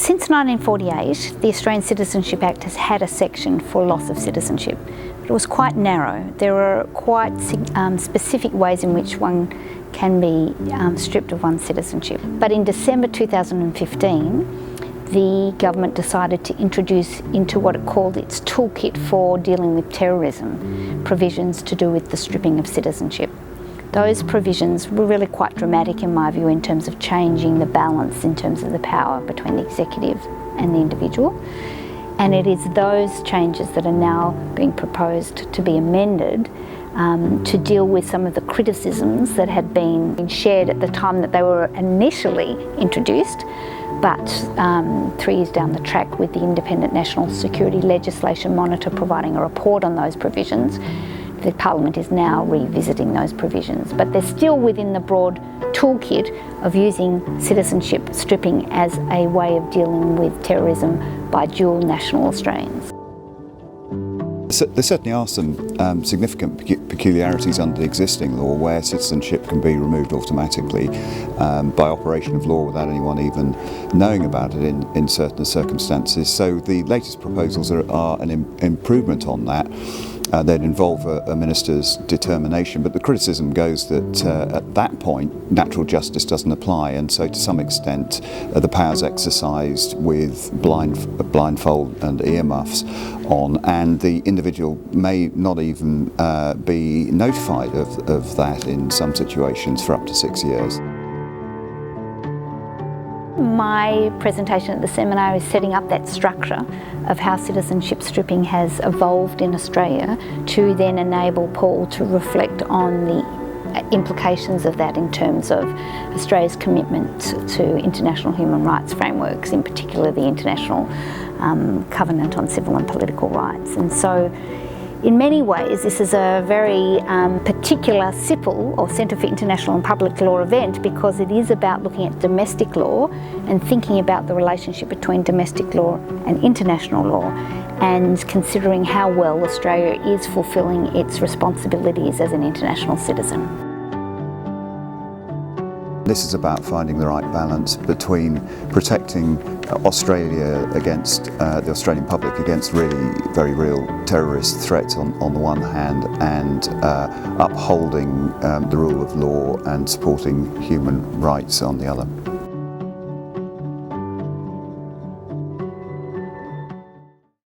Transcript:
Since 1948, the Australian Citizenship Act has had a section for loss of citizenship. But it was quite narrow. There are quite specific ways in which one can be stripped of one's citizenship. But in December 2015, the government decided to introduce into what it called its toolkit for dealing with terrorism provisions to do with the stripping of citizenship. Those provisions were really quite dramatic in my view in terms of changing the balance in terms of the power between the executive and the individual. And it is those changes that are now being proposed to be amended to deal with some of the criticisms that had been shared at the time that they were initially introduced. But 3 years down the track, with the Independent National Security Legislation Monitor providing a report on those provisions, the Parliament is now revisiting those provisions. But they're still within the broad toolkit of using citizenship stripping as a way of dealing with terrorism by dual national Australians. There certainly are some significant peculiarities under the existing law where citizenship can be removed automatically by operation of law without anyone even knowing about it in certain circumstances. So the latest proposals are an improvement on that. They'd involve a minister's determination, but the criticism goes that at that point natural justice doesn't apply, and so to some extent the powers exercised with blindfold and earmuffs on, and the individual may not even be notified of that in some situations for up to 6 years. My presentation at the seminar is setting up that structure of how citizenship stripping has evolved in Australia to then enable Paul to reflect on the implications of that in terms of Australia's commitment to international human rights frameworks, in particular the International Covenant on Civil and Political Rights. And so in many ways, this is a very particular CIPL, or Centre for International and Public Law event, because it is about looking at domestic law and thinking about the relationship between domestic law and international law, and considering how well Australia is fulfilling its responsibilities as an international citizen. This is about finding the right balance between protecting Australia against the Australian public against really very real terrorist threats on the one hand, and upholding the rule of law and supporting human rights on the other.